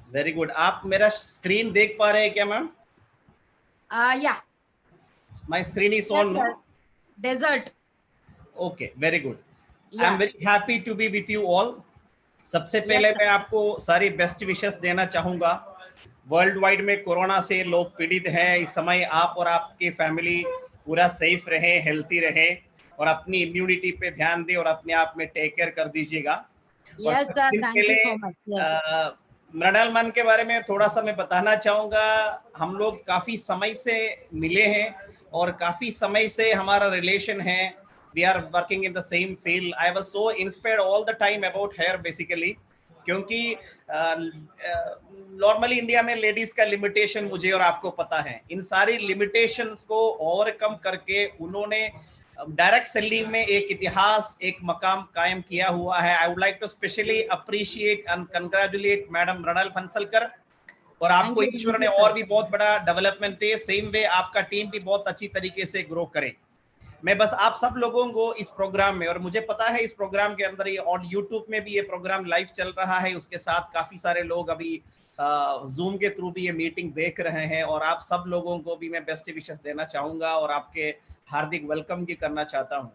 Very good. आप मेरा screen देख पा रहे हैं क्या ma'am? Yeah. My screen is Yes, on no? sir. Desert. Okay, very good. I am Yeah. Very happy to be with you all. सबसे Yes, पहले sir. मैं आपको सारी बेस्ट विशेस देना चाहूंगा। वर्ल्ड वाइड में कोरोना से लोग पीड़ित हैं। इस समय आप और आपकी फैमिली पूरा सेफ रहे, हेल्थी रहे और अपनी इम्यूनिटी पे ध्यान दें और अपने आप में टेक केयर कर दीजिएगा। और Yes, कुछ sir. दिन Thank you पहले so much. Yes. मृणाल मान के बारे में थोड़ा सा मैं बताना चाहूंगा। हम लोग काफी समय से मिले हैं और काफी समय से हमारा रिलेशन है। We are working in the same field. I was so inspired all the time about her basically, क्योंकि नॉर्मली इंडिया में लेडीज का लिमिटेशन मुझे और आपको पता है। इन सारी लिमिटेशंस को ओवरकम करके उन्होंने डायरेक्ट सेलिंग में एक इतिहास, एक मकाम कायम किया हुआ है। I would like to specially appreciate and congratulate madam Mrinal Phansalkar. और आपको Thank ईश्वर ने you, और sir. भी बहुत बड़ा डेवलपमेंट दे, सेम वे आपका टीम भी बहुत अच्छी तरीके से ग्रो करे। मैं बस आप सब लोगों को इस प्रोग्राम में, और मुझे पता है इस प्रोग्राम के अंदर ये और यूट्यूब में भी ये प्रोग्राम लाइव चल रहा है, उसके साथ काफी सारे लोग अभी जूम के थ्रू भी ये मीटिंग देख रहे हैं, और आप सब लोगों को भी मैं बेस्ट विशेस देना चाहूंगा और आपके हार्दिक वेलकम भी करना चाहता हूँ।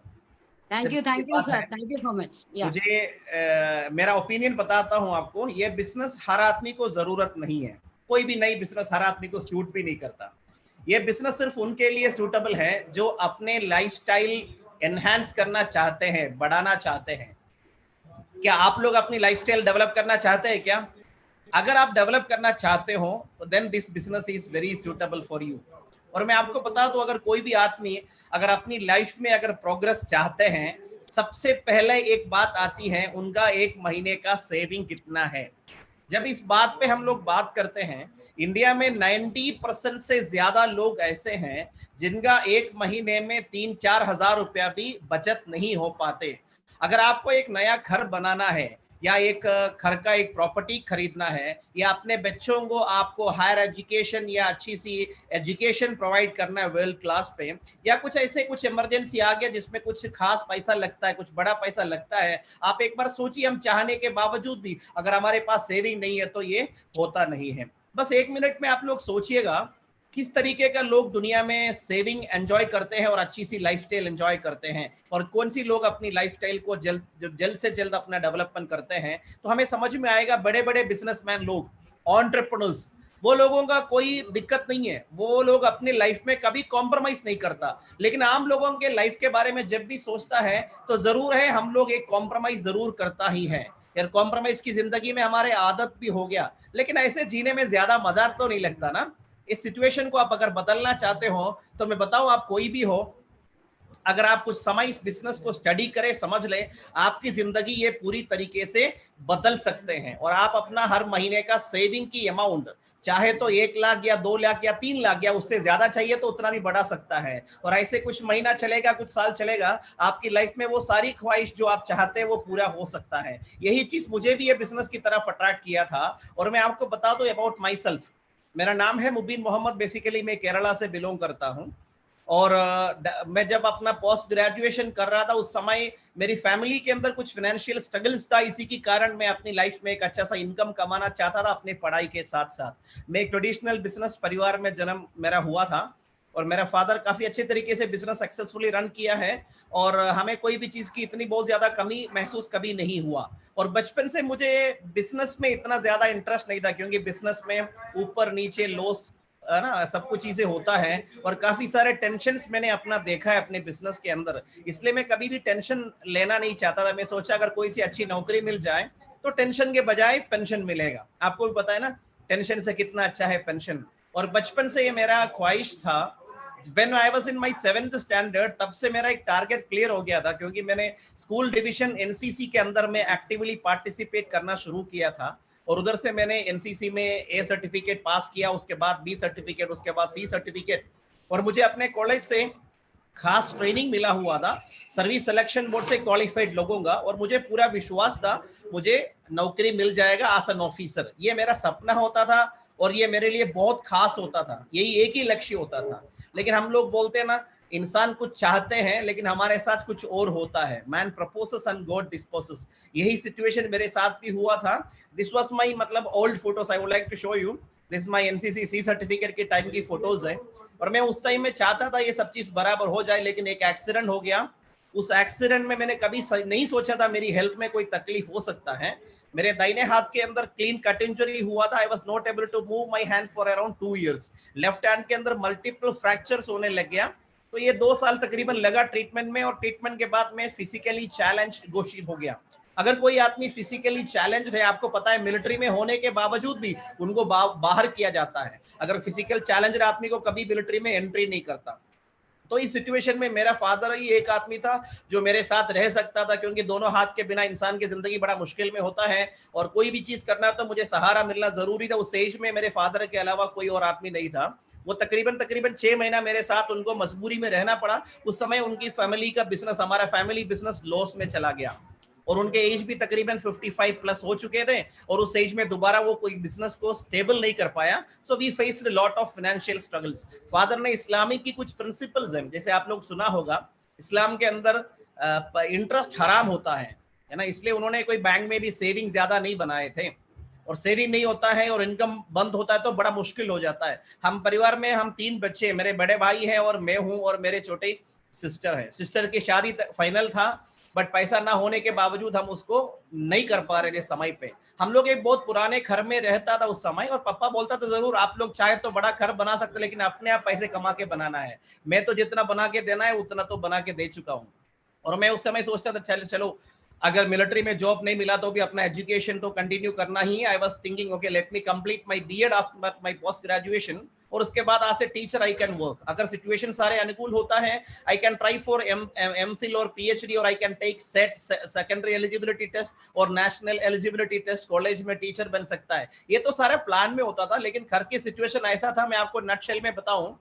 Thank you, बात sir. है, Thank you so much. Yeah. मुझे मेरा ओपिनियन बताता हूँ आपको। ये बिजनेस हर आदमी को जरूरत नहीं है। कोई भी नई बिजनेस हर आदमी को सूट भी नहीं करता। ये बिजनेस सिर्फ उनके लिए सूटेबल है जो अपने लाइफस्टाइल एनहांस करना चाहते हैं, बढ़ाना चाहते हैं। क्या आप लोग अपनी लाइफस्टाइल डेवलप करना चाहते हैं क्या? अगर आप डेवलप करना चाहते हो तो then this business is very suitable for you. और मैं आपको बता दूं, अगर कोई भी आदमी अगर अपनी लाइफ में अगर प्रोग्रेस चाहते हैं, सबसे पहले एक बात आती है, उनका एक महीने का सेविंग कितना है। जब इस बात पे हम लोग बात करते हैं, इंडिया में 90% से ज्यादा लोग ऐसे हैं जिनका एक महीने में 3-4 हजार रुपया भी बचत नहीं हो पाते। अगर आपको एक नया घर बनाना है या एक घर का एक प्रॉपर्टी खरीदना है या अपने बच्चों को आपको हायर एजुकेशन या अच्छी सी एजुकेशन प्रोवाइड करना है वर्ल्ड क्लास पे, या कुछ ऐसे कुछ इमरजेंसी आ गया जिसमें कुछ खास पैसा लगता है, कुछ बड़ा पैसा लगता है, आप एक बार सोचिए, हम चाहने के बावजूद भी अगर हमारे पास सेविंग नहीं है तो ये होता नहीं है। बस 1 मिनट में आप लोग सोचिएगा किस तरीके का लोग दुनिया में सेविंग एंजॉय करते हैं और अच्छी सी लाइफस्टाइल एंजॉय करते हैं, और कौन सी लोग अपनी लाइफस्टाइल को जल्द से जल्द अपना डेवलपमेंट करते हैं। तो हमें समझ में आएगा बड़े बड़े बिजनेसमैन लोग, एंटरप्रेन्योर्स, वो लोगों का कोई दिक्कत नहीं है, वो लोग अपने लाइफ में कभी कॉम्प्रोमाइज नहीं करता। लेकिन आम लोगों के लाइफ के बारे में जब भी सोचता है तो जरूर है हम लोग एक कॉम्प्रोमाइज जरूर करता ही है। यार कॉम्प्रोमाइज की जिंदगी में हमारे आदत भी हो गया, लेकिन ऐसे जीने में ज्यादा मजा तो नहीं लगता ना। इस सिचुएशन को आप अगर बदलना चाहते हो तो मैं बताऊं, आप कोई भी हो, अगर आप कुछ समय इस बिजनेस को स्टडी करें, समझ ले, आपकी जिंदगी ये पूरी तरीके से बदल सकते हैं। और आप अपना हर महीने का सेविंग की अमाउंट चाहे तो 1 लाख या 2 लाख या 3 लाख या उससे ज्यादा चाहिए तो उतना भी बढ़ा सकता है। और ऐसे कुछ महीना चलेगा, कुछ साल चलेगा, आपकी लाइफ में वो सारी ख्वाहिश जो आप चाहते हैं वो पूरा हो सकता है। यही चीज मुझे भी ये बिजनेस की तरफ अट्रैक्ट किया था। और मैं आपको बता दूं अबाउट माई सेल्फ, मेरा नाम है मुबीन मोहम्मद। बेसिकली मैं केरला से बिलोंग करता हूँ। और मैं जब अपना पोस्ट ग्रेजुएशन कर रहा था उस समय मेरी फैमिली के अंदर कुछ फाइनेंशियल स्ट्रगल्स था। इसी के कारण मैं अपनी लाइफ में एक अच्छा सा इनकम कमाना चाहता था अपने पढ़ाई के साथ साथ। मैं एक ट्रेडिशनल बिजनेस परिवार में जन्म मेरा हुआ था और मेरा फादर काफी अच्छे तरीके से बिजनेस सक्सेसफुली रन किया है और हमें कोई भी चीज की इतनी बहुत ज्यादा कमी महसूस कभी नहीं हुआ। और बचपन से मुझे बिजनेस में इतना ज्यादा इंटरेस्ट नहीं था, क्योंकि बिजनेस में ऊपर नीचे लॉस ना सब कुछ चीजें होता है और काफी सारे टेंशन मैंने अपना देखा है अपने बिजनेस के अंदर। इसलिए मैं कभी भी टेंशन लेना नहीं चाहता था। मैं सोचा अगर कोई सी अच्छी नौकरी मिल जाए तो टेंशन के बजाय पेंशन मिलेगा। आपको भी पता है ना टेंशन से कितना अच्छा है पेंशन। और बचपन से ये मेरा ख्वाहिश था। When I was in my 7th standard, तब से मेरा एक टारगेट क्लियर हो गया था, क्योंकि मैंने स्कूल डिवीजन एनसीसी के अंदर में एक्टिवली पार्टिसिपेट करना शुरू किया था। और उधर से मैंने एनसीसी में ए सर्टिफिकेट पास किया, उसके बाद बी सर्टिफिकेट, उसके बाद सी सर्टिफिकेट। और मुझे अपने कॉलेज से खास ट्रेनिंग मिला हुआ था सर्विस सिलेक्शन बोर्ड से क्वालिफाइड लोगों का, और मुझे पूरा विश्वास था मुझे नौकरी मिल जाएगा एज एन ऑफिसर। ये मेरा सपना होता था और ये मेरे लिए बहुत खास होता था, यही एक ही लक्ष्य होता था। लेकिन हम लोग बोलते हैं ना इंसान कुछ चाहते हैं लेकिन हमारे साथ कुछ और होता है। Man proposes and god disposes. यही सिचुएशन मेरे साथ भी हुआ था। दिस वाज माय मतलब old photos, I would like to show you. This my NCC C certificate के टाइम की फोटोज है, और मैं उस टाइम में चाहता था ये सब चीज बराबर हो जाए, लेकिन एक एक्सीडेंट हो गया। उस एक्सीडेंट में मैंने कभी नहीं सोचा था मेरी हेल्थ में कोई तकलीफ हो सकता है। मेरे दाहिने हाथ के अंदर क्लीन कट इंजरी हुआ था। I was not able to move my hand for around 2 years. Left hand के अंदर मल्टीपल फ्रैक्चर्स होने लग गया। तो ये 2 साल तकरीबन लगा ट्रीटमेंट में, और ट्रीटमेंट के बाद मैं फिजिकली चैलेंज्ड घोषित हो गया। अगर कोई आदमी फिजिकली चैलेंज है, आपको पता है मिलिट्री में होने के बावजूद भी उनको बाहर किया जाता है। अगर फिजिकल चैलेंजर आदमी को कभी मिलिट्री में एंट्री नहीं करता। तो इस सिचुएशन में मेरा फादर ही एक आदमी था जो मेरे साथ रह सकता था, क्योंकि दोनों हाथ के बिना इंसान की जिंदगी बड़ा मुश्किल में होता है, और कोई भी चीज करना तो मुझे सहारा मिलना जरूरी था। उस एज में मेरे फादर के अलावा कोई और आदमी नहीं था। वो तकरीबन 6 महीना मेरे साथ उनको मजबूरी में रहना पड़ा। उस समय उनकी फैमिली का बिजनेस, हमारा फैमिली बिजनेस लॉस में चला गया, और उनके एज भी तकरीबन 55 प्लस हो चुके थे, और उस एज में दोबारा वो कोई बिजनेस को स्टेबल नहीं कर पाया। So we faced lot of financial struggles. Father ने इस्लामी की कुछ प्रिंसिपल्स हैं, जैसे आप लोग सुना होगा इस्लाम के अंदर इंटरेस्ट हराम होता है ना, इसलिए उन्होंने कोई बैंक में भी सेविंग ज्यादा नहीं बनाए थे, और सेविंग नहीं होता है और इनकम बंद होता है तो बड़ा मुश्किल हो जाता है। हम परिवार में हम 3 बच्चे, मेरे बड़े भाई हैं और मैं हूं, और मेरे छोटे सिस्टर है। सिस्टर की शादी फाइनल था, बट पैसा ना होने के बावजूद हम उसको नहीं कर पा रहे थे समय पे। हम लोग एक बहुत पुराने घर में रहता था उस समय, और पापा बोलता था जरूर आप लोग चाहे तो बड़ा घर बना सकते, लेकिन अपने आप पैसे कमा के बनाना है। मैं तो जितना बना के देना है उतना तो बना के दे चुका हूँ। और मैं उस समय सोचता था चलो अगर मिलिट्री में जॉब नहीं मिला तो भी अपना एजुकेशन तो कंटिन्यू करना ही है। I was thinking okay let me complete my BEd after my post graduation, और उसके बाद आज से टीचर आई कैन वर्क। अगर सिचुएशन सारे अनुकूल होता है, I can try for MPhil और पीएचडी, और I can take SET secondary eligibility test और नेशनल एलिजिबिलिटी टेस्ट, कॉलेज में टीचर बन सकता है। ये तो सारा प्लान में होता था, लेकिन घर की सिचुएशन ऐसा था, मैं आपको नटशेल में बताऊं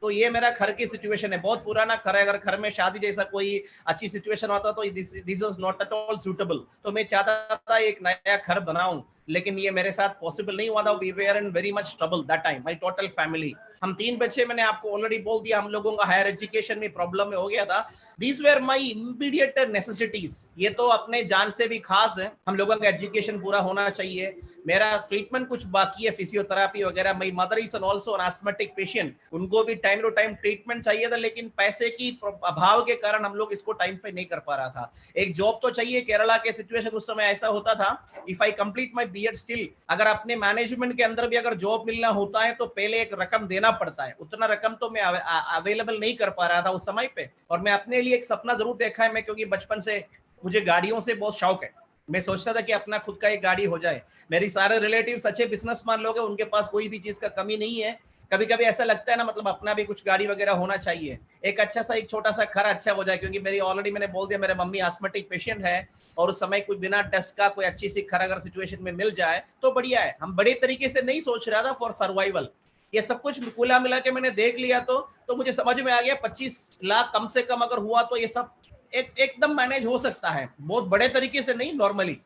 तो ये मेरा घर की सिचुएशन है। बहुत पुराना घर है। अगर घर में शादी जैसा कोई अच्छी सिचुएशन होता तो this was not at all suitable. तो मैं चाहता था एक नया घर बनाऊं, लेकिन ये मेरे साथ पॉसिबल नहीं हुआ था। We were in very much trouble that time, my total family. हम 3 बच्चे, मैंने आपको ऑलरेडी बोल दिया, हम लोगों का हायर एजुकेशन में प्रॉब्लम में हो गया था। These were my immediate necessities. ये तो अपने जान से भी खास है, हम लोगों का एजुकेशन पूरा होना चाहिए। मेरा ट्रीटमेंट कुछ बाकी है, फिजियोथेरेपी वगैरह। My mother is also an asthmatic patient, उनको भी टाइम टू टाइम ट्रीटमेंट चाहिए था, लेकिन पैसे की अभाव के कारण हम लोग इसको टाइम पे नहीं कर पा रहा था। एक जॉब तो चाहिए। केरला के सिचुएशन उस समय ऐसा होता था, if I complete my BEd still, अगर अपने मैनेजमेंट के अंदर भी अगर जॉब मिलना होता है तो पहले एक रकम देना पड़ता है। उतना रकम तो मैं अवेलेबल नहीं कर पा रहा था उस समय पे। और मैं अपने लिए एक सपना जरूर देखा है, मैं क्योंकि बचपन से मुझे गाड़ियों से बहुत शौक है। मैं सोचता था कि अपना खुद का एक गाड़ी हो जाए। मेरी सारे रिलेटिव्स अच्छे बिजनेसमैन लोग हैं, उनके पास कोई भी चीज का कमी नहीं है। कभी कभी ऐसा लगता है ना, मतलब अपना भी कुछ गाड़ी वगैरह होना चाहिए। एक अच्छा सा, एक छोटा सा घर अच्छा हो जाए, क्योंकि मेरी ऑलरेडी मैंने बोल दिया मेरे मम्मी एस्थमेटिक पेशेंट है, और उस समय कोई बिना टेस्ट का कोई अच्छी सी घर अगर सिचुएशन में मिल जाए तो बढ़िया है। हम बड़े तरीके से नहीं सोच रहा था फॉर सर्वाइवल। ये सब कुछ कुला मिला के मैंने देख लिया तो मुझे समझ में आ गया 25 लाख कम से कम अगर हुआ तो ये सब एकदम मैनेज हो सकता है। बहुत बड़े तरीके से नहीं, नॉर्मली।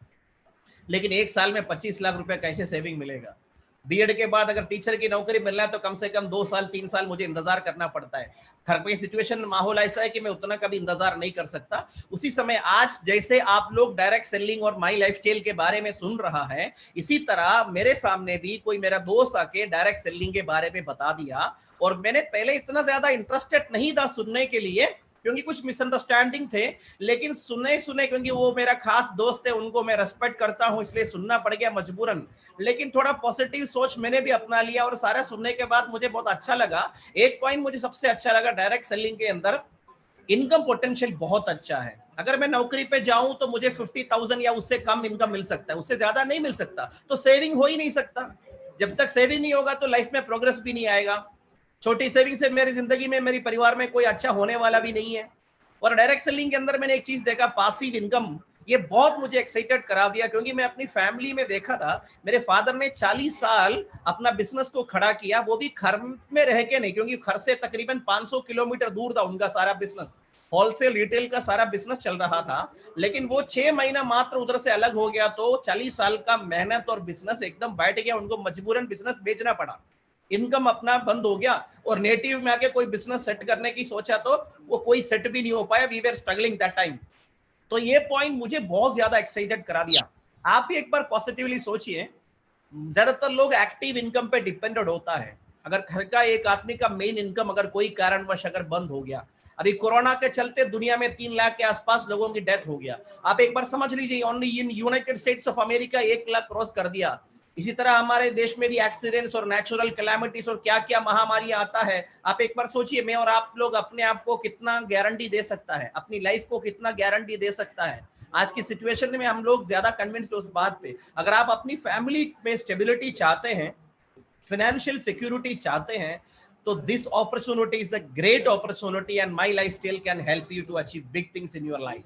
लेकिन एक साल में 25 लाख रुपए कैसे सेविंग मिलेगा? बीएड के बाद अगर टीचर की नौकरी मिलना है तो कम से कम 2 साल 3 साल मुझे इंतजार करना पड़ता है। घर पे सिचुएशन माहौल ऐसा है कि मैं उतना कभी इंतजार नहीं कर सकता। उसी समय आज जैसे आप लोग डायरेक्ट सेलिंग और माई लाइफस्टाइल के बारे में सुन रहा है, इसी तरह मेरे सामने भी कोई मेरा दोस्त आके डायरेक्ट सेलिंग के बारे में बता दिया, और मैंने पहले इतना ज्यादा इंटरेस्टेड नहीं था सुनने के लिए, क्योंकि कुछ मिसअंडरस्टैंडिंग थे। लेकिन सुने क्योंकि वो मेरा खास दोस्त है, उनको मैं रेस्पेक्ट करता हूं, इसलिए सुनना पड़ गया मजबूरन। लेकिन थोड़ा पॉजिटिव सोच मैंने भी अपना लिया, और सारा सुनने के बाद मुझे बहुत अच्छा लगा। एक पॉइंट मुझे सबसे अच्छा लगा, डायरेक्ट सेलिंग के अंदर इनकम पोटेंशियल बहुत अच्छा है। अगर मैं नौकरी पे जाऊं तो मुझे 50,000 या उससे कम इनकम मिल सकता है, उससे ज्यादा नहीं मिल सकता। तो सेविंग हो ही नहीं सकता। जब तक सेविंग नहीं होगा तो लाइफ में प्रोग्रेस भी नहीं आएगा। छोटी सेविंग से मेरी जिंदगी में, मेरी परिवार में कोई अच्छा होने वाला भी नहीं है। और डायरेक्ट सेलिंग के अंदर मैंने एक चीज देखा, पासिव इनकम। ये बहुत मुझे एक्साइटेड करा दिया, क्योंकि मैं अपनी फैमिली में देखा था, मेरे फादर ने 40 साल अपना बिजनेस को खड़ा किया, वो भी घर में रह के नहीं, क्योंकि घर से तकरीबन 500 किलोमीटर दूर था उनका सारा बिजनेस। होलसेल रिटेल का सारा बिजनेस चल रहा था, लेकिन वो 6 महीना मात्र उधर से अलग हो गया तो 40 साल का मेहनत और बिजनेस एकदम बैठ गया। उनको मजबूरन बिजनेस बेचना पड़ा। इनकम अपना बंद हो गया और नेटिव में आके कोई बिजनेस सेट करने की सोचा तो वो कोई सेट भी नहीं हो पाया, we were struggling that time. तो ये पॉइंट मुझे बहुत ज्यादा एक्साइटेड करा दिया। आप भी एक बार पॉजिटिवली सोचिए, ज्यादातर लोग एक्टिव इनकम पे डिपेंडेंट होता है। अगर घर का एक आदमी का मेन इनकम अगर कोई कारणवश अगर बंद हो गया, अभी कोरोना के चलते दुनिया में 3 लाख के आसपास लोगों की डेथ हो गया, आप एक बार समझ लीजिए, only in United states of America 1 lakh cross कर दिया। इसी तरह हमारे देश में भी एक्सीडेंट्स और नेचुरल कैलामिटीज और क्या क्या महामारी आता है। आप एक बार सोचिए, मैं और आप लोग अपने आप को कितना गारंटी दे सकता है, अपनी लाइफ को कितना गारंटी दे सकता है। आज की सिचुएशन में हम लोग ज्यादा कन्विंस्ड उस बात पे। अगर आप अपनी फैमिली में स्टेबिलिटी चाहते हैं, फाइनेंशियल सिक्योरिटी चाहते हैं, तो this opportunity is a great opportunity and my lifestyle can help you to achieve big things in your life.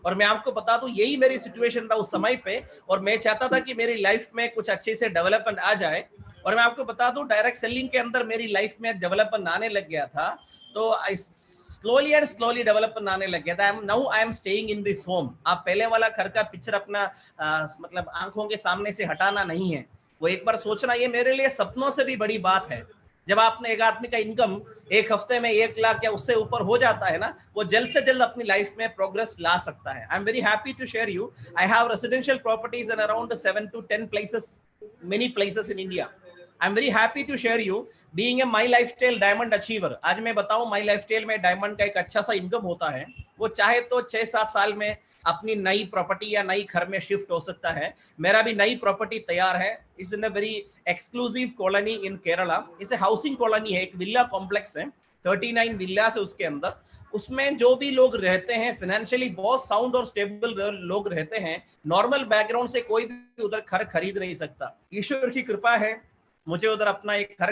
और मैं आपको बता दूं, यही मेरी सिचुएशन था उस समय पे, और मैं चाहता था कि मेरी लाइफ में कुछ अच्छे से डेवलपमेंट आ जाए। और मैं आपको बता दूं, डायरेक्ट सेलिंग के अंदर मेरी लाइफ में डेवलपमेंट आने लग गया था। तो स्लोली एंड स्लोली डेवलपमेंट आने लग गया था। I am staying in this home. आप पहले वाला घर का पिक्चर अपना मतलब आंखों के सामने से हटाना नहीं है, वो एक बार सोचना, ये मेरे लिए सपनों से भी बड़ी बात है। जब आपने एक आदमी का इनकम एक हफ्ते में 1 लाख या उससे ऊपर हो जाता है ना, वो जल्द से जल्द अपनी लाइफ में प्रोग्रेस ला सकता है। I am very happy to share you, I have residential properties in around 7 to 10 places, many places in India. I'm very happy to share you being a My Lifestyle Diamond Achiever. आज मैं बताऊं, My Lifestyle में diamond का एक अच्छा सा income होता है। वो चाहे तो 6-7 साल में अपनी नई प्रॉपर्टी या नई घर में शिफ्ट हो सकता है। मेरा भी नई प्रॉपर्टी तैयार है। Is in a very exclusive colony in Kerala. इसे हाउसिंग कॉलोनी है, एक विला कॉम्प्लेक्स है, 39 विलास है उसके अंदर। उसमें जो भी लोग रहते हैं फाइनेंशियली बहुत साउंड और स्टेबल लोग रहते हैं। नॉर्मल बैकग्राउंड से कोई भी उधर घर खरीद नहीं सकता। ईश्वर की कृपा है, मुझे उधर अपना एक घर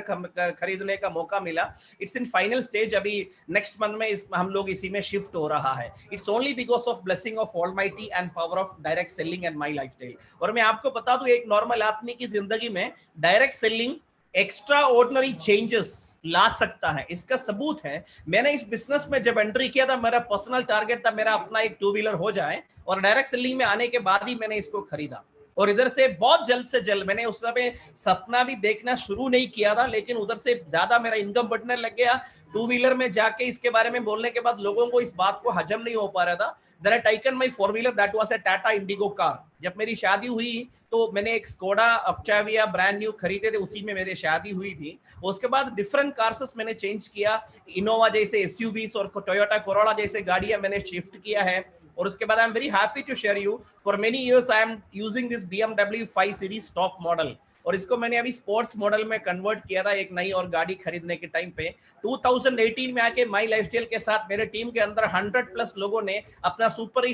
खरीदने का मौका मिला। इट्स इन फाइनल स्टेज, अभी नेक्स्ट मंथ में हम लोग इसी में शिफ्ट हो रहा है। It's only because of blessing of almighty and power of direct selling and my lifestyle. और मैं आपको बता दूं, एक नॉर्मल आदमी की जिंदगी में direct selling extraordinary changes ला सकता है। इसका सबूत है, मैंने इस बिजनेस में जब एंट्री किया था, मेरा पर्सनल टारगेट था मेरा अपना एक 2 व्हीलर हो जाए, और डायरेक्ट सेलिंग में आने के बाद ही मैंने इसको खरीदा। और इधर से बहुत जल्द से जल्द, मैंने उस समय सपना भी देखना शुरू नहीं किया था, लेकिन उधर से ज्यादा मेरा इनकम बढ़ने लग गया। 2 व्हीलर में जाके इसके बारे में बोलने के बाद लोगों को इस बात को हजम नहीं हो पा रहा था। Then I taken my 4 wheeler, that was a Tata Indigo car. जब मेरी शादी हुई तो मैंने एक स्कोडा ऑक्टाविया ब्रांड न्यू खरीदे थे, उसी में मेरी शादी हुई थी। उसके बाद डिफरेंट कार्स मैंने चेंज किया, इनोवा जैसे एसयूवीज और टोयोटा कोरोला जैसे गाड़ियां मैंने शिफ्ट किया है। और उसके बाद I am very happy to share you, for many years I am using this BMW 5 series top model, और इसको मैंने अभी स्पोर्ट्स मॉडल में कन्वर्ट किया था एक नई और गाड़ी खरीदने के टाइम पे। 2018 में आके माई लाइफस्टाइल के साथ मेरे टीम के अंदर 100+ लोगों ने अपना सुपर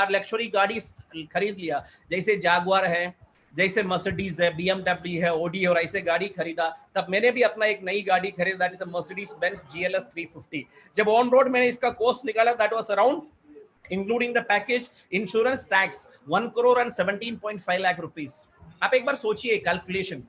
लग्जरी गाड़ी खरीद लिया, जैसे जागुआर है, जैसे मर्सिडीज है, BMW है, ओडी है, और ऐसे गाड़ी खरीदा। तब मैंने भी अपना एक नई गाड़ी खरीदा, that is a Mercedes Benz GLS 350। जब ऑन रोड मैंने इसका कॉस्ट निकाला, that was around including the package, insurance, tax, 1,17.5 lakh rupees। आप एक बार सोचिए कैलकुलेशन,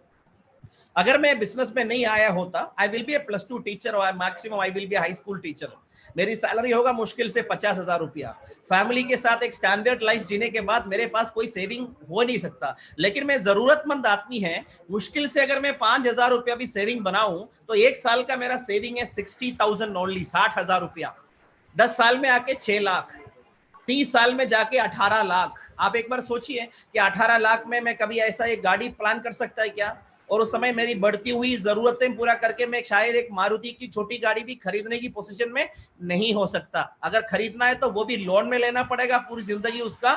अगर मैं बिजनेस में नहीं आया होता, I will be a +2 teacher और maximum I will be high school teacher. मेरी सैलरी होगा मुश्किल से 50,000 रुपया। फैमिली के साथ एक स्टैंडर्ड लाइफ जीने के बाद मेरे पास कोई सेविंग हो नहीं सकता। लेकिन मैं जरूरतमंद आदमी है, मुश्किल से अगर मैं 5,000 रुपया भी सेविंग बनाऊं तो 1 साल का मेरा सेविंग है 60,000 ओनली, 60,000 रुपया। 10 साल में आके 6 लाख, 30 साल में जाके 18 लाख। आप एक बार सोचिए कि 18 लाख में मैं कभी ऐसा एक गाड़ी प्लान कर सकता है क्या? और उस समय मेरी बढ़ती हुई जरूरतें पूरा करके मैं शायद एक मारुति की छोटी गाड़ी भी खरीदने की पोजीशन में नहीं हो सकता। अगर खरीदना है तो वो भी लोन में लेना पड़ेगा, पूरी जिंदगी उसका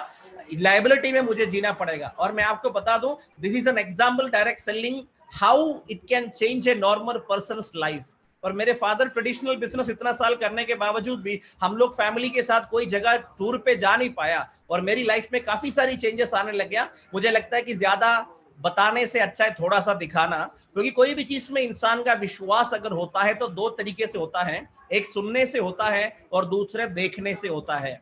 लायबिलिटी में मुझे जीना पड़ेगा। और मैं आपको बता दूं, this is an example, direct selling, how it can change a normal persons life. और मेरे फादर ट्रेडिशनल बिजनेस इतना साल करने के बावजूद भी हम लोग फैमिली के साथ कोई जगह टूर पे जा नहीं पाया, और मेरी लाइफ में काफी सारी चेंजेस आने लग गया। मुझे लगता है कि ज्यादा बताने से अच्छा है थोड़ा सा दिखाना, क्योंकि कोई भी चीज में इंसान का विश्वास अगर होता है तो 2 तरीके से होता है, एक सुनने से होता है और दूसरे देखने से होता है।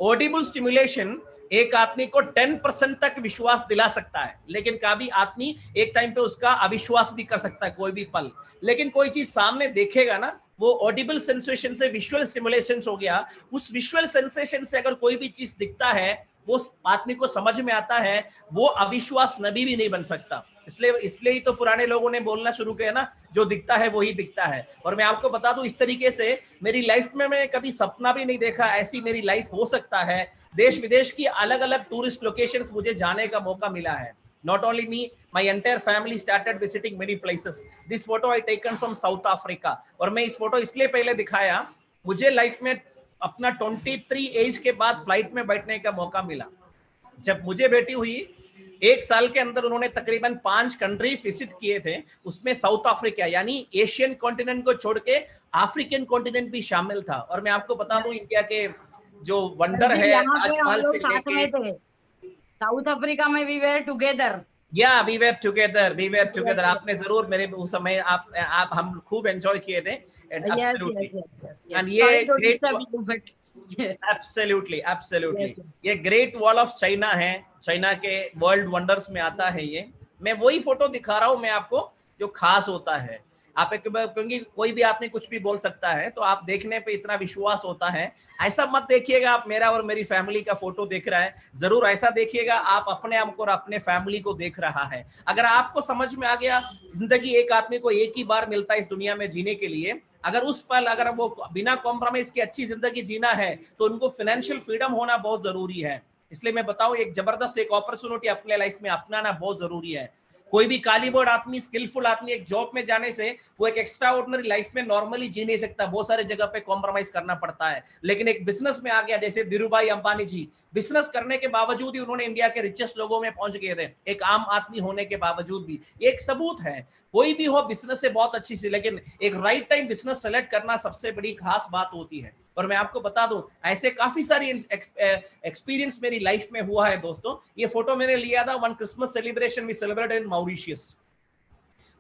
ऑडिबल स्टिमुलेशन एक आदमी को 10% तक विश्वास दिला सकता है, लेकिन कभी आदमी एक टाइम पे उसका अविश्वास भी कर सकता है कोई भी पल। लेकिन कोई चीज सामने देखेगा ना, वो ऑडिबल सेंसेशन से विजुअल स्टिमुलेशन हो गया, उस विजुअल सेंसेशन से अगर कोई भी चीज दिखता है, वो आदमी को समझ में आता है, वो अविश्वास नबी भी नहीं बन सकता। इसलिए इसलिए ही तो पुराने लोगों ने बोलना शुरू किया ना, जो दिखता है वही बिकता है। और मैं आपको बता दूं, इस तरीके से मेरी लाइफ में मैं कभी सपना भी नहीं देखा ऐसी मेरी लाइफ हो सकता है। देश विदेश की अलग अलग टूरिस्ट लोकेशंस मुझे जाने का मौका मिला है। Not only me, my entire family started visiting many places. This photo I taken from South Africa. और मैं इस फोटो इसलिए पहले दिखाया, मुझे लाइफ में अपना 23 एज के बाद फ्लाइट में बैठने का मौका मिला। जब मुझे बेटी हुई, 1 साल के अंदर उन्होंने तकरीबन 5 कंट्रीज विजिट किए थे, उसमें साउथ अफ्रीका यानी एशियन कॉन्टिनेंट को छोड़ के अफ्रीकन कॉन्टिनेंट भी शामिल था। और मैं आपको बता दूं, इंडिया के जो वंडर है यहाँ पे हम ताजमहल लोग से साथ में लेके, थे, साउथ अफ्रीका में वी वेर टुगेदर। या वी वेर टुगेदर। आपने जरूर मेरे उस समय आप हम खूब एंजॉय किए थे। एंड एब्सोल्युटली, एंड ये ग्रेट, एब्सोल्युटली ये ग्रेट वॉल ऑफ चाइना है, चाइना के वर्ल्ड वंडर्स में आता है ये। मैं वही फोटो दिखा रहा हूं मैं आपको जो खास होता है। आप क्योंकि कोई भी आपने कुछ भी बोल सकता है, तो आप देखने पे इतना विश्वास होता है। ऐसा मत देखिएगा आप मेरा और मेरी फैमिली का फोटो देख रहा है, जरूर ऐसा देखिएगा आप अपने आप को और अपने फैमिली को देख रहा है। अगर आपको समझ में आ गया, जिंदगी एक आदमी को एक ही बार मिलता है इस दुनिया में जीने के लिए, अगर उस पल अगर वो बिना कॉम्प्रोमाइज की अच्छी जिंदगी जीना है, तो उनको फाइनेंशियल फ्रीडम होना बहुत जरूरी है। इसलिए मैं बताऊं, एक जबरदस्त एक अपॉर्चुनिटी अपने लाइफ में अपनाना बहुत जरूरी है। कोई भी कालीबोर्ड आदमी, स्किलफुल आदमी एक जॉब में जाने से वो एक एक्स्ट्रा ऑर्डिनरी लाइफ में नॉर्मली जी नहीं सकता, बहुत सारे जगह पे कॉम्प्रोमाइज करना पड़ता है। लेकिन एक बिजनेस में आ गया, जैसे धीरूभाई अंबानी जी, बिजनेस करने के बावजूद ही उन्होंने इंडिया के रिचेस्ट लोगों में पहुंच गए थे, एक आम आदमी होने के बावजूद भी। एक सबूत है, कोई भी हो बिजनेस से बहुत अच्छी सी, लेकिन एक राइट टाइम बिजनेस सेलेक्ट करना सबसे बड़ी खास बात होती है। और मैं आपको बता दूं, ऐसे काफी सारी एक्सपीरियंस मेरी लाइफ में हुआ है दोस्तों। ये फोटो मैंने लिया था one Christmas celebration we celebrated in Mauritius.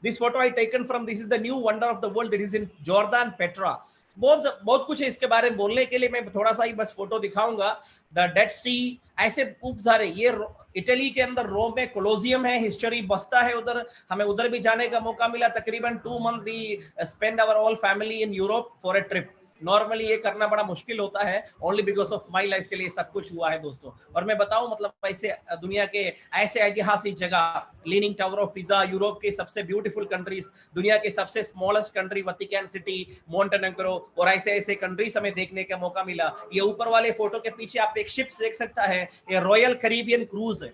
This photo I taken from, this is the new wonder of the world, it is in Jordan, Petra. बहुत बहुत कुछ है इसके बारे में बोलने के लिए, मैं थोड़ा सा ही बस फोटो दिखाऊंगा। द डेड सी, ऐसे खूब सारे, ये इटली के अंदर रोम में कोलोजियम है, हिस्ट्री बसता है उधर, हमें उधर भी जाने का मौका मिला। तकरीबन 2 month we spend our all family in Europe for a trip. Normally ये करना बड़ा मुश्किल होता है, only because of my life के लिए सब कुछ हुआ है दोस्तों। और मैं बताऊं, मतलब ऐसे दुनिया के ऐसे ऐतिहासिक जगह, leaning tower of pizza, Europe के सबसे ब्यूटीफुल कंट्रीज, दुनिया के सबसे स्मॉलेस्ट कंट्री वतिकन सिटी, मोंटेनेग्रो, और ऐसे ऐसे कंट्रीज हमें देखने का मौका मिला। ये ऊपर वाले फोटो के पीछे आप एक शिप देख सकता है, ये रॉयल कैरिबियन क्रूज है।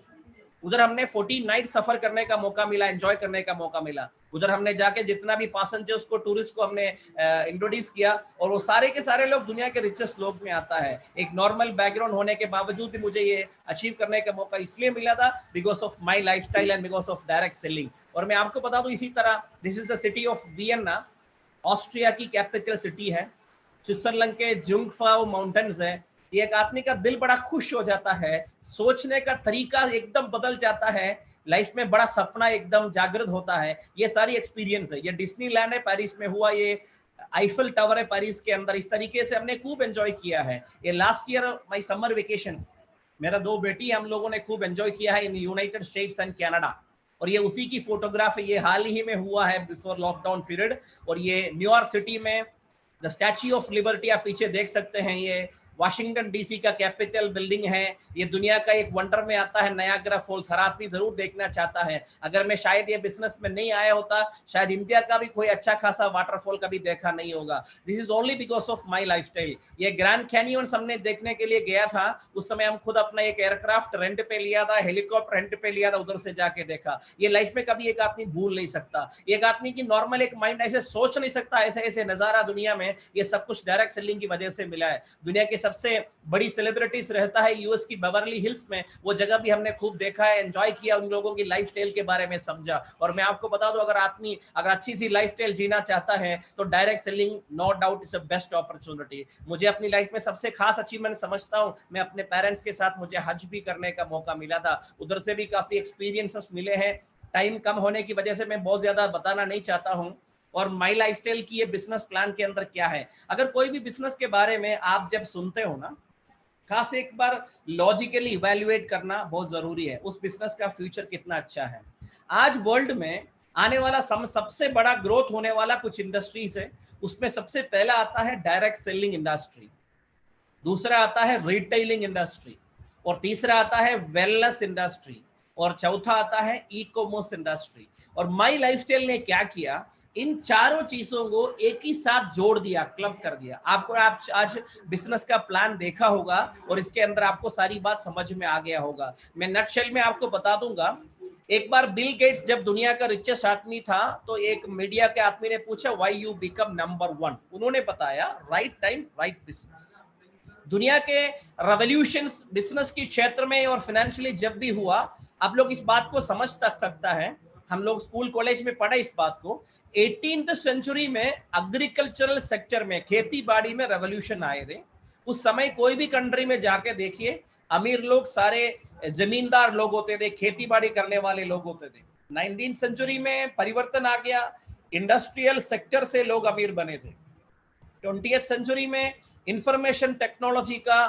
उधर हमने 14 नाइट सफर करने का मौका मिला, एंजॉय करने का मौका मिला। उधर हमने जाके जितना भी पैसेंजर्स को, टूरिस्ट को हमने इंट्रोड्यूस किया, और वो सारे के सारे लोग दुनिया के रिचेस्ट लोग में आता है। एक नॉर्मल बैकग्राउंड होने के बावजूद भी मुझे ये अचीव करने का मौका इसलिए मिला था because of my lifestyle and because of direct selling. और मैं आपको बता दूं, इसी तरह this is the city of Vienna, Austria की कैपिटल सिटी है। स्विट्जरलैंड के जुंगफ्राउ माउंटेन्स है। एक आदमी का दिल बड़ा खुश हो जाता है, सोचने का तरीका एकदम बदल जाता है, लाइफ में बड़ा सपना एकदम जागृत होता है। ये सारी एक्सपीरियंस है। ये डिज्नीलैंड है पेरिस में हुआ, ये आईफल टावर है पेरिस के अंदर। इस तरीके से हमने खूब एंजॉय किया है। ये लास्ट ईयर माई समर वेकेशन, मेरा 2 बेटी, हम लोगों ने खूब एंजॉय किया है in United states and Canada. और ये उसी की फोटोग्राफ है, ये हाल ही में हुआ है बिफोर लॉकडाउन पीरियड। और ये न्यूयॉर्क सिटी में द स्टैच्यू ऑफ लिबर्टी आप पीछे देख सकते हैं, ये वाशिंगटन डीसी का कैपिटल बिल्डिंग है। ये दुनिया का एक वंडर में आता है, नायाग्रा फॉल्स, हर आदमी जरूर देखना चाहता है। अगर मैं शायद ये बिजनेस में नहीं आया होता, शायद इंडिया का भी कोई अच्छा खासा वाटरफॉल कभी देखा नहीं होगा। This is only because of my lifestyle. ये ग्रैंड कैनियन हमने देखने के लिए गया था, उस समय हम खुद अपना एक एयरक्राफ्ट रेंट पे लिया था, हेलीकॉप्टर रेंट पे लिया था, उधर से जाके देखा। ये लाइफ में कभी एक आदमी भूल नहीं सकता। एक आदमी की नॉर्मल एक माइंड ऐसे सोच नहीं सकता, ऐसे ऐसे नजारा दुनिया में। ये सब कुछ डायरेक्ट सेलिंग की वजह से मिला है। दुनिया के सबसे बड़ी सेलिब्रिटीज रहता है यूएस की बेवर्ली हिल्स में, वो जगह भी हमने खूब देखा है, एंजॉय किया, उन लोगों की लाइफस्टाइल के बारे में समझा। और मैं आपको बता दूं, अगर आदमी अगर अच्छी सी लाइफस्टाइल जीना चाहता है तो direct selling no doubt is a best opportunity. मुझे अपनी लाइफ में सबसे खास अचीवमेंट समझता हूं, मैं अपने पेरेंट्स के साथ मुझे हज भी करने का मौका मिला था, उधर से भी काफी एक्सपीरियंसेस मिले हैं। टाइम कम होने की वजह से मैं बहुत ज्यादा बताना नहीं चाहता हूं। और माई लाइफस्टाइल की ये बिजनेस प्लान के अंदर क्या है, अगर कोई भी बिजनेस के बारे में आप जब सुनते हो ना, खास एक बार लॉजिकली इवैल्यूएट करना बहुत जरूरी है, उस बिजनेस का फ्यूचर कितना अच्छा है। आज वर्ल्ड में आने वाला सबसे बड़ा ग्रोथ होने वाला कुछ इंडस्ट्रीज है, उसमें सबसे पहला आता है डायरेक्ट सेलिंग इंडस्ट्री, दूसरा आता है रिटेलिंग इंडस्ट्री, और तीसरा आता है वेलनेस इंडस्ट्री, और चौथा आता है ई कॉमर्स इंडस्ट्री। और माई लाइफस्टाइल ने क्या किया, इन चारों चीजों को एक ही साथ जोड़ दिया, क्लब कर दिया। आपको आप आज बिजनेस का प्लान देखा होगा और इसके अंदर आपको सारी बात समझ में आ गया होगा। मैं नटशेल में आपको बता दूंगा, एक बार बिल गेट्स जब दुनिया का रिचेस्ट आदमी था तो एक मीडिया के आदमी ने पूछा व्हाई यू बिकम नंबर 1। उन्होंने बताया राइट टाइम राइट बिजनेस। दुनिया के रेवोल्यूशन बिजनेस के क्षेत्र में और फाइनेंशियली जब भी हुआ, आप लोग इस बात को समझ सकता है, हम लोग स्कूल कॉलेज में पढ़े इस बात को, 18th सेंचुरी में एग्रीकल्चरल सेक्टर में, खेती बाड़ी में रेवोल्यूशन आए थे। उस समय कोई भी कंट्री में जाके देखिए, अमीर लोग सारे जमींदार लोग होते थे, खेती बाड़ी करने वाले लोग होते थे। 19th सेंचुरी में परिवर्तन आ गया, इंडस्ट्रियल सेक्टर से लोग अमीर बने थे। 20th सेंचुरी में इंफॉर्मेशन टेक्नोलॉजी का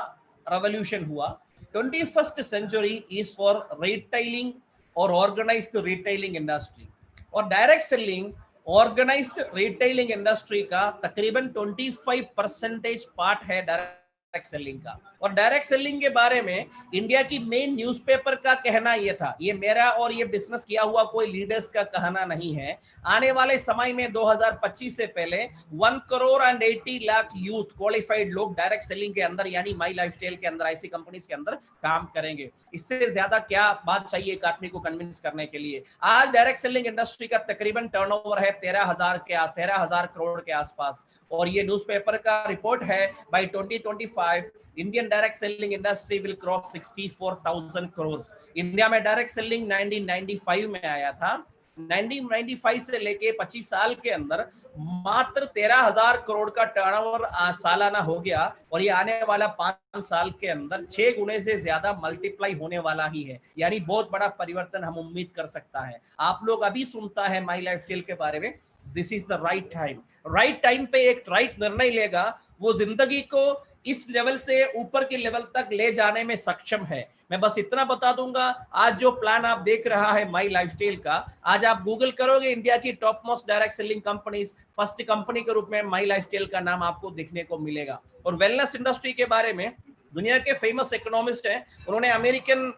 रेवोल्यूशन हुआ। 21st century is for retailing और ऑर्गेनाइज्ड रिटेलिंग इंडस्ट्री। और direct selling organised retailing industry का तकरीबन 25% पार्ट है डायरेक्ट सेलिंग का। और डायरेक्ट सेलिंग के बारे में इंडिया की मेन न्यूज़पेपर का कहना यह था, ये मेरा और ये बिजनेस किया हुआ कोई लीडर्स का कहना नहीं है, आने वाले समय में 2025 से पहले 1,80,00,000 यूथ क्वालिफाइड लोग डायरेक्ट सेलिंग के अंदर यानी माई लाइफस्टाइल के अंदर, ऐसी कंपनीज के अंदर काम करेंगे। इससे ज्यादा क्या बात चाहिए एक आदमी को कन्विंस करने के लिए। आज डायरेक्ट सेलिंग इंडस्ट्री का तकरीबन टर्नओवर है 13,000 करोड़ के आसपास। और ये न्यूज़पेपर का रिपोर्ट है, by 2025 Indian direct selling industry will cross 64,000 crore. India में डायरेक्ट सेलिंग 1995 में आया था। 1995 से लेके 25 साल के अंदर मात्र 13,000 करोड़ का टर्नओवर सालाना हो गया। और ये आने वाला 5 साल के अंदर 6 गुने से ज्यादा मल्टीप्लाई होने वाला ही है। यानी बहुत बड़ा परिवर्तन हम उम्मीद कर सकता है। आप लोग अभी सुनता है माई लाइफस्टाइल के बारे में, this is the right time. Right time पे एक राइट निर्णय लेगा, वो जिंदगी को इस लेवल से ऊपर के लेवल तक ले जाने में सक्षम है। मैं बस इतना बता दूंगा, आज जो प्लान आप देख रहा है माई लाइफस्टाइल का, आज आप गूगल करोगे इंडिया की top most direct selling companies, first company के रूप में माई लाइफस्टाइल का नाम आपको देखने को मिलेगा। और वेलनेस इंडस्ट्री के बारे में दुनिया के फेमस इकोनॉमिस्ट हैं, उन्होंने अमेरिकन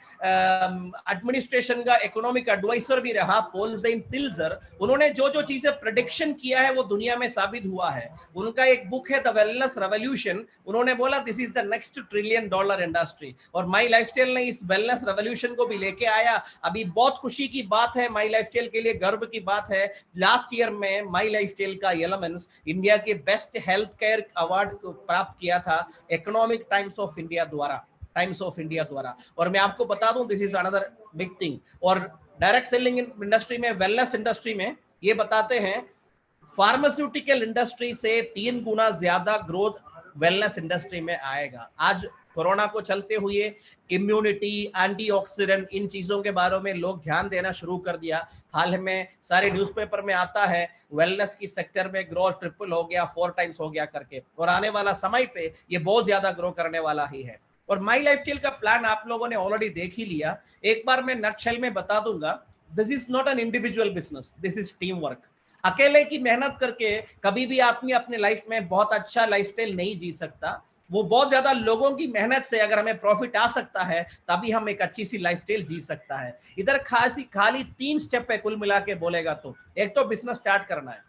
एडमिनिस्ट्रेशन का इकोनॉमिक एडवाइजर भी रहा, पॉल ज़ेन पिल्जर। उन्होंने जो जो चीजें प्रेडिक्शन किया है वो दुनिया में साबित हुआ है। उनका एक बुक है द वेलनेस रेवोल्यूशन। उन्होंने बोला this is the next $1 trillion industry. और माई लाइफस्टाइल ने इस वेलनेस रेवोल्यूशन को भी लेके आया। अभी बहुत खुशी की बात है, माई लाइफस्टाइल के लिए गर्व की बात है, लास्ट ईयर में माई लाइफस्टाइल का एलिमेंट्स इंडिया के बेस्ट हेल्थ केयर अवार्ड प्राप्त किया था इकोनॉमिक टाइम्स ऑफ इंडिया द्वारा। और मैं आपको बता दूं, this is another big thing. और डायरेक्ट सेलिंग इंडस्ट्री में, वेलनेस इंडस्ट्री में ये बताते हैं फार्मास्यूटिकल इंडस्ट्री से 3 गुना ज्यादा ग्रोथ वेलनेस इंडस्ट्री में आएगा। आज कोरोना को चलते हुए इम्यूनिटी, एंटीऑक्सीडेंट, इन चीजों के बारे में लोग ध्यान देना शुरू कर दिया। हाल में सारे न्यूज़पेपर में आता है वेलनेस की सेक्टर में ग्रोथ ट्रिपल हो गया, 4 टाइम्स हो गया करके। और आने वाला समय पे ये बहुत ज्यादा ग्रो करने वाला ही है। और माई लाइफस्टाइल का प्लान आप लोगों ने ऑलरेडी देख ही लिया। एक बार मैं नटशेल में बता दूंगा, this is not an individual business, this is team work. अकेले की मेहनत करके कभी भी आदमी अपने लाइफ में बहुत अच्छा लाइफस्टाइल नहीं जी सकता। वो बहुत ज्यादा लोगों की मेहनत से अगर हमें प्रॉफिट आ सकता है तभी हम एक अच्छी सी लाइफस्टाइल जी सकता है। इधर खाली 3 स्टेप है कुल मिला के बोलेगा तो। एक तो बिजनेस स्टार्ट करना है।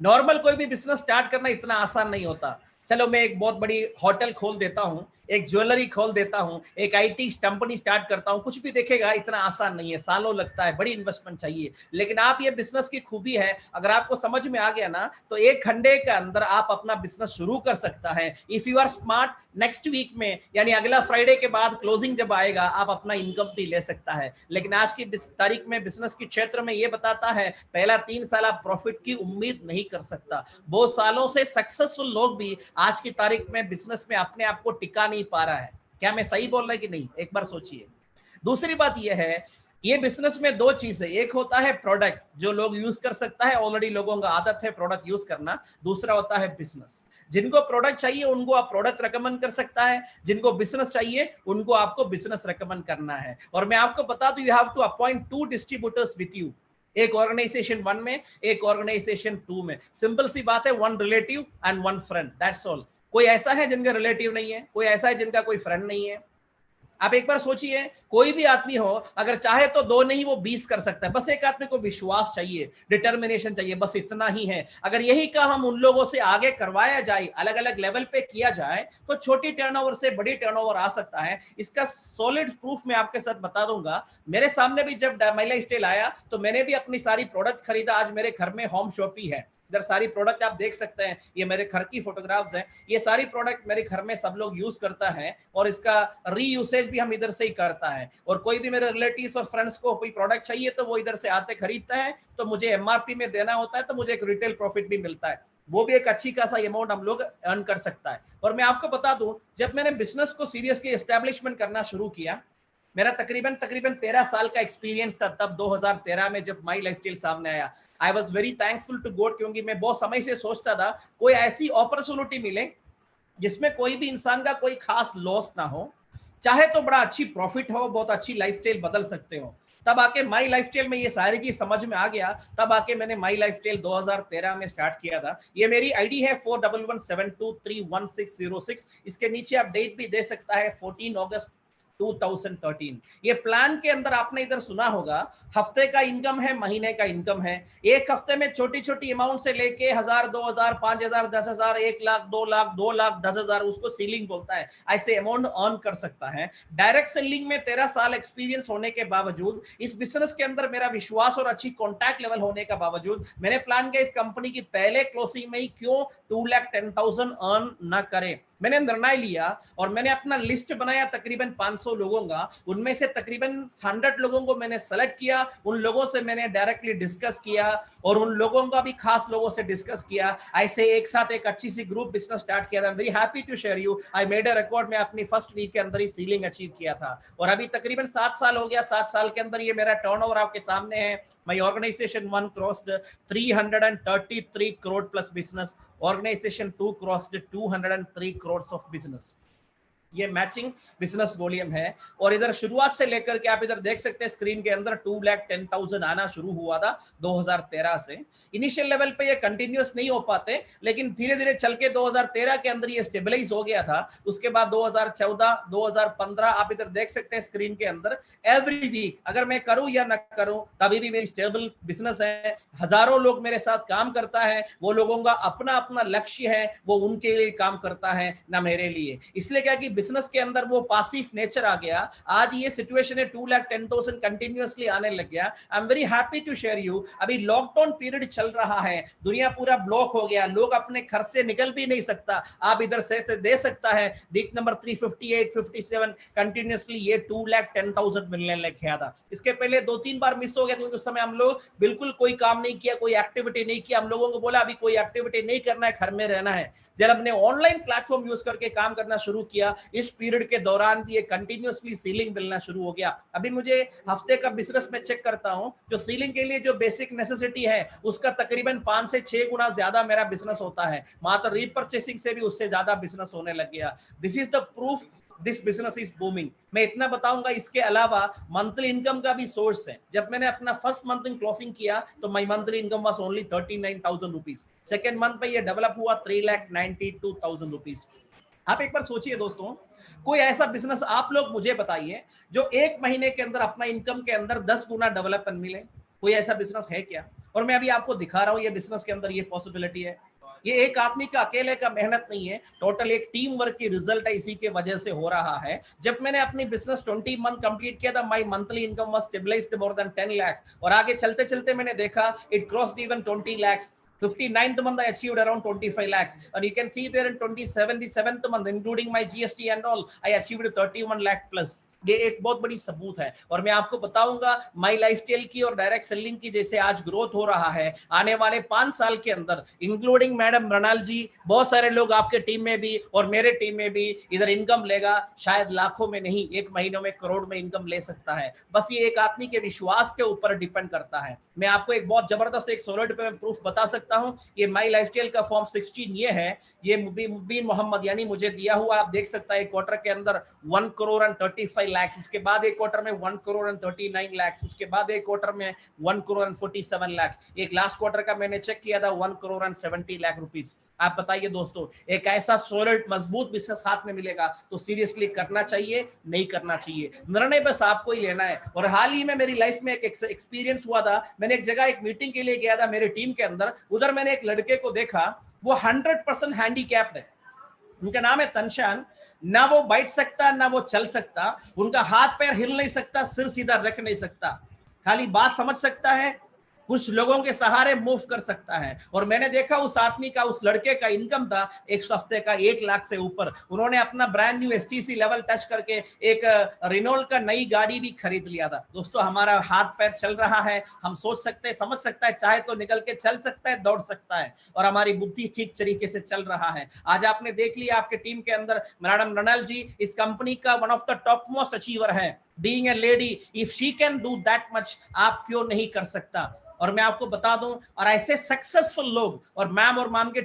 नॉर्मल कोई भी बिजनेस स्टार्ट करना इतना आसान नहीं होता। चलो मैं एक बहुत बड़ी होटल खोल देता हूं, एक ज्वेलरी खोल देता हूं, एक आईटी कंपनी स्टार्ट करता हूं, कुछ भी देखेगा इतना आसान नहीं है, सालों लगता है, बड़ी इन्वेस्टमेंट चाहिए। लेकिन आप ये बिजनेस की खूबी है, अगर आपको समझ में आ गया ना तो 1 घंटे के अंदर आप अपना बिजनेस शुरू कर सकता है। If you are smart, next week में यानी अगला फ्राइडे के बाद क्लोजिंग जब आएगा आप अपना इनकम भी ले सकता है। लेकिन आज की तारीख में बिजनेस के क्षेत्र में ये बताता है पहला 3 साल आप प्रॉफिट की उम्मीद नहीं कर सकता। बहुत सालों से सक्सेसफुल लोग भी आज की तारीख में बिजनेस में अपने आप को टिका नहीं पा रहा है। क्या मैं सही बोल रहा है कि नहीं, एक बार सोचिए। दूसरी बात यह है, ये बिजनेस में 2 चीज है, एक होता है प्रोडक्ट जो लोग यूज कर सकता है, ऑलरेडी लोगों का आदत है प्रोडक्ट यूज करना। दूसरा होता है बिजनेस। जिनको प्रोडक्ट चाहिए उनको आप प्रोडक्ट रेकमेंड कर सकता है, जिनको बिजनेस चाहिए उनको आपको बिजनेस रेकमेंड करना है। और मैं आपको बता दूं, you have to appoint 2 distributors with you, एक ऑर्गेनाइजेशन 1 में, एक ऑर्गेनाइजेशन 2 में। सिंपल सी बात है, 1 relative and 1 friend, that's all. कोई ऐसा है जिनका रिलेटिव नहीं है, कोई ऐसा है जिनका कोई फ्रेंड नहीं है, आप एक बार सोचिए, कोई भी आदमी हो, अगर चाहे तो 2 नहीं वो 20 कर सकता है। बस एक आदमी को विश्वास चाहिए, डिटर्मिनेशन चाहिए, बस इतना ही है। अगर यही काम हम उन लोगों से आगे करवाया जाए, अलग अलग लेवल पे किया जाए, तो छोटी टर्नओवर से बड़ी टर्नओवर आ सकता है। इसका सॉलिड प्रूफ मैं आपके साथ बता दूंगा। मेरे सामने भी जब माई लाइफस्टाइल आया तो मैंने भी अपनी सारी प्रोडक्ट खरीदा। आज मेरे घर में होम शॉप ही है, इधर सारी प्रोडक्ट आप देख सकते हैं, ये मेरे घर की फोटोग्राफ्स हैं। ये सारी प्रोडक्ट मेरे घर में सब लोग यूज करता है और इसका रीयूसेज भी हम इधर से ही करता है। और कोई भी मेरे रिलेटिव्स और फ्रेंड्स को कोई प्रोडक्ट चाहिए तो वो इधर से आते खरीदता है, तो मुझे एमआरपी में देना होता है, तो मुझे एक रिटेल प्रॉफिट भी मिलता है। वो भी एक अच्छी खासा अमाउंट हम लोग अर्न कर सकता है। और मैं आपको बता दूं, जब मैंने बिजनेस को सीरियसली एस्टेब्लिशमेंट करना शुरू किया, मेरा तकरीबन 13 साल का एक्सपीरियंस था तब 2013 में जब माई लाइफस्टाइल सामने आया। I was very thankful to God, क्योंकि मैं बहुत समय से सोचता था कोई ऐसी अपॉर्चुनिटी मिले जिसमें कोई भी इंसान का कोई खास लॉस ना हो, चाहे तो बड़ा अच्छी प्रॉफिट हो, बहुत अच्छी लाइफस्टाइल बदल सकते हो। तब आके माई लाइफस्टाइल में ये सारी चीज समझ में आ गया। तब आके मैंने माई लाइफस्टाइल 2013 में स्टार्ट किया था। ये मेरी आईडी है 4117231606। इसके नीचे आप डेट भी दे सकता है 14 अगस्त 2013। ये प्लान के अंदर आपने इधर सुना होगा, हफ्ते का इनकम है, महीने का इनकम है। एक हफ्ते में छोटी छोटी अमाउंट से लेके 1000, 2000, 5000, 10,000, 1 लाख, 2 लाख, 2 लाख 10,000, उसको सीलिंग बोलता है, ऐसे अमाउंट अर्न कर सकता है। डायरेक्ट सेलिंग में 13 साल एक्सपीरियंस होने के बावजूद, इस बिजनेस के अंदर मेरा विश्वास और अच्छी कॉन्टैक्ट लेवल होने का बावजूद, मैंने प्लान किया इस कंपनी की पहले क्लोजिंग में ही क्यों 2,10,000 अर्न ना करें। मैंने निर्णय लिया और मैंने अपना लिस्ट बनाया तकरीबन 500 लोगों का। उनमें से तकरीबन 100 लोगों को मैंने सेलेक्ट किया, उन लोगों से मैंने डायरेक्टली डिस्कस किया और उन लोगों का भी खास लोगों से डिस्कस किया। ऐसे एक साथ एक अच्छी सी ग्रुप बिजनेस स्टार्ट किया था। Very happy to share you, I made a record में अपनी फर्स्ट वीक के अंदर ही सीलिंग अचीव किया था। और अभी तकरीबन 7 साल हो गया। 7 साल के अंदर ये मेरा टर्नओवर आपके सामने है। My organization 1 crossed 333 crore plus business. Organization 2 crossed 203 crores of business. ये मैचिंग बिजनेस वॉल्यूम है। और इधर शुरुआत से लेकर के आप इधर देख सकते हैं स्क्रीन के अंदर 2,10,000 आना शुरू हुआ था 2013 से। इनिशियल लेवल पे ये कंटिन्यूअस नहीं हो पाते, लेकिन धीरे धीरे चल के 2013 के अंदर ये स्टेबलाइज हो गया था। उसके बाद 2014, 2015 आप इधर देख सकते हैं स्क्रीन के अंदर, एवरी वीक अगर मैं करूं या ना करूं तभी भी मेरी स्टेबल बिजनेस है। हजारों लोग मेरे साथ काम करता है, वो लोगों का अपना अपना लक्ष्य है, वो उनके लिए काम करता है ना मेरे लिए। इसलिए क्या कि बिजनेस के अंदर वो पासिव नेचर आ गया। आज ये सिचुएशन है 2,10,000 कंटिन्यूअसली आने लग गया। I am very happy to share you. अभी लॉकडाउन पीरियड चल रहा है, दुनिया पूरा ब्लॉक हो गया, लोग अपने घर से निकल भी नहीं सकता। आप इधर से दे सकता है वीक नंबर 358, 57 कंटिन्यूअसली ये 2,10,000 मिलने लग गया था। इसके पहले 2-3 बार मिस हो गया क्योंकि उस समय हम लोग बिल्कुल कोई काम नहीं किया, कोई एक्टिविटी नहीं किया। हम लोगों को बोला अभी कोई एक्टिविटी नहीं करना है, घर में रहना है। जब हमने ऑनलाइन प्लेटफॉर्म यूज करके काम करना शुरू किया, इस पीरियड के दौरान भी ये कंटिन्यूअसली सीलिंग मिलना शुरू हो गया। अभी मुझे हफ्ते का बिजनेस में चेक करता हूं, जो सीलिंग के लिए जो बेसिक नेसेसिटी है उसका तकरीबन 5 से 6 गुना ज्यादा मेरा बिजनेस होता है। मात्र रीपर्चेसिंग से भी उससे ज्यादा बिजनेस होने लग गया। This is the proof this business is booming. मैं इतना बताऊंगा, इसके अलावा मंथली इनकम का भी सोर्स है। जब मैंने अपना फर्स्ट मंथ इन क्लोजिंग किया तो my monthly income was only 39,000 rupees. Second month पे ये डेवलप हुआ 3,92,000 रुपीज। आप एक बार सोचिए दोस्तों, कोई ऐसा बिजनेस आप लोग मुझे बताइए जो 1 महीने के अंदर अपना इनकम के अंदर 10 गुना डेवलपमेंट मिले। कोई ऐसा बिजनेस है क्या? और मैं अभी आपको दिखा रहा हूं ये बिजनेस के अंदर ये पॉसिबिलिटी है। ये एक आदमी का अकेले का मेहनत नहीं है, टोटल एक टीम वर्क की रिजल्ट है, इसी के वजह से हो रहा है। जब मैंने अपनी बिजनेस 20 मंथ कंप्लीट किया था, my monthly income was stabilised more than 10 lakh. और आगे चलते चलते मैंने देखा it crossed even 20 lakhs। 59th month I achieved around 25 lakh, and you can see there in 27th month including my GST and all I achieved 31 lakh plus। ये एक बहुत बड़ी सबूत है। और मैं आपको बताऊंगा माई लाइफस्टाइल की और डायरेक्ट सेलिंग की जैसे आज ग्रोथ हो रहा है, आने वाले 5 साल के अंदर इंक्लूडिंग मैडम मृणाल जी, बहुत सारे लोग आपके टीम में भी और मेरे टीम में भी इधर इनकम लेगा, शायद लाखों में नहीं, 1 महीनों में करोड़ में इनकम ले सकता है। बस ये एक आदमी के विश्वास के ऊपर डिपेंड करता है। मैं आपको एक बहुत जबरदस्त एक सॉलिड पे प्रूफ बता सकता हूं। ये माई लाइफस्टाइल का फॉर्म 16 ये है, ये मुबीन मोहम्मद यानी मुझे दिया हुआ, आप देख सकता है क्वार्टर के अंदर 1 crore and 35 lakhs, उसके बाद एक क्वार्टर में 1 crore and 39 lakhs, उसके बाद एक क्वार्टर में 1 crore and 47 lakh, एक लास्ट क्वार्टर का मैंने चेक किया था 1 crore and 70 lakh रुपीस। आप बताइए दोस्तों, एक ऐसा सॉलिड मजबूत बिजनेस हाथ में मिलेगा तो सीरियसली करना चाहिए, नहीं करना चाहिए, निर्णय बस आपको ही लेना है। और हाल ही में मेरी लाइफ में एक एक्सपीरियंस हुआ था, मैंने एक जगह एक मीटिंग के लिए गया था मेरी टीम के अंदर, उधर मैंने एक लड़के को देखा, वो 100% हैंडीकैप्ड है, उनका नाम है तनशान, ना वो बैठ सकता ना वो चल सकता, उनका हाथ पैर हिल नहीं सकता, सिर सीधा रख नहीं सकता, खाली बात समझ सकता है, कुछ लोगों के सहारे मूव कर सकता है। और मैंने देखा उस आदमी का, उस लड़के का इनकम था एक हफ्ते का 1 लाख से ऊपर। उन्होंने अपना brand new STC level touch करके एक रिनोल्ट का नई गाड़ी भी खरीद लिया था। दोस्तों हमारा हाथ पैर चल रहा है, हम सोच सकते हैं, समझ सकता है, चाहे तो निकल के चल सकता है, दौड़ सकता है, और हमारी बुद्धि ठीक तरीके से चल रहा है। आज आपने देख लिया आपके टीम के अंदर मैडम रनल जी इस कंपनी का one of the top most achiever है। Being a lady, if she can do that much, आप क्यों नहीं कर सकता। और मैं आपको बता दूं, और ऐसे सक्सेसफुल लोग, और मैम और मैम के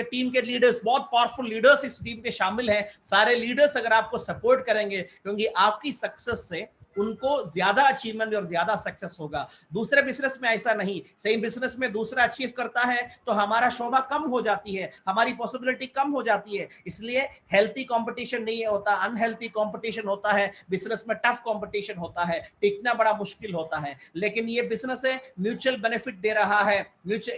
टीम के लीडर्स, बहुत पावरफुल लीडर्स इस टीम में शामिल हैं। सारे लीडर्स अगर आपको सपोर्ट करेंगे, क्योंकि आपकी सक्सेस से उनको ज्यादा अचीवमेंट और ज्यादा सक्सेस होगा। दूसरे बिजनेस में ऐसा नहीं, सेम बिजनेस में दूसरा अचीव करता है तो हमारा शोभा कम हो जाती है, हमारी पॉसिबिलिटी कम हो जाती है। इसलिए हेल्थी कंपटीशन नहीं होता, अनहेल्थी कंपटीशन होता है। बिजनेस में टफ कंपटीशन होता है, टिकना बड़ा मुश्किल होता है। लेकिन ये बिजनेस है, म्यूचुअल बेनिफिट दे रहा है, म्यूचुअल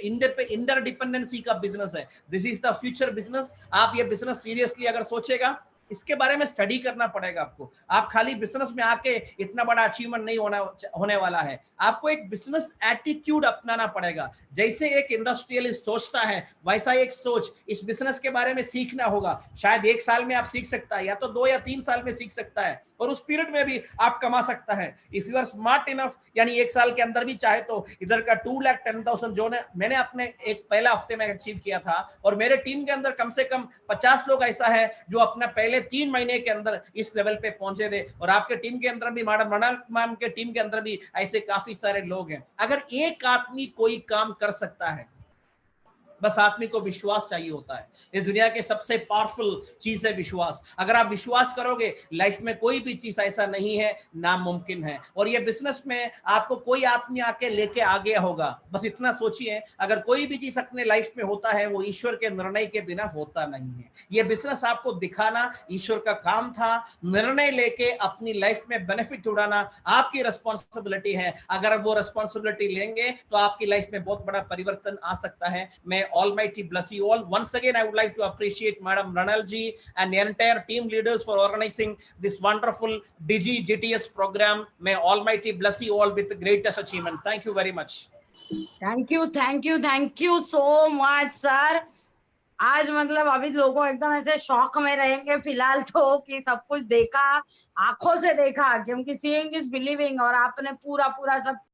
इंटरडिपेंडेंसी का बिजनेस है। This is the future business. आप ये बिजनेस सीरियसली अगर सोचेगा, इसके बारे में स्टडी करना पड़ेगा आपको। आप खाली बिजनेस में आके इतना बड़ा अचीवमेंट नहीं होने वाला है। आपको एक बिजनेस एटीट्यूड अपनाना पड़ेगा। जैसे एक इंडस्ट्रियलिस्ट सोचता है, वैसा एक सोच इस बिजनेस के बारे में सीखना होगा। शायद 1 साल में आप सीख सकता है, या तो 2 या 3 साल में सीख सकता है, और उस पीरियड में भी आप कमा सकता है। If you are smart enough, यानी 1 साल के अंदर भी चाहे तो इधर का 2,10,000 जो मैंने अपने एक पहला हफ्ते में अचीव किया था, और मेरे टीम के अंदर कम से कम 50 लोग ऐसा है जो अपना पहले 3 महीने के अंदर इस लेवल पे पहुंचे थे। और आपके टीम के अंदर भी, मैडम मनाल मैम के टीम के अंदर भी ऐसे काफी सारे लोग हैं। अगर एक आदमी कोई काम कर सकता है, बस आदमी को विश्वास चाहिए होता है। इस दुनिया के सबसे पावरफुल चीज है विश्वास। अगर आप विश्वास करोगे, लाइफ में कोई भी चीज ऐसा नहीं है नामुमकिन है। और ये बिजनेस में आपको कोई आदमी आके लेके आ गया होगा, बस इतना सोचिए, अगर कोई भी चीज अपने लाइफ में होता है वो ईश्वर के निर्णय के बिना होता नहीं है। ये बिजनेस आपको दिखाना ईश्वर का काम था। निर्णय लेके अपनी लाइफ में बेनिफिट उड़ाना आपकी रिस्पॉन्सिबिलिटी है। अगर वो रिस्पॉन्सिबिलिटी लेंगे तो आपकी लाइफ में बहुत बड़ा परिवर्तन आ सकता है। मैं Almighty bless you all. Once again, I would like to appreciate Madam Ranal ji and the entire team leaders for organizing this wonderful Digi GTS program. May Almighty bless you all with the greatest achievements. Thank you very much. Thank you so much sir. आज मतलब अभी लोगों एकदम ऐसे shock में रहेंगे फिलहाल तो, कि सब कुछ देखा, आंखों से देखा, क्योंकि सीइंग इज बिलीविंग, और आपने पूरा सब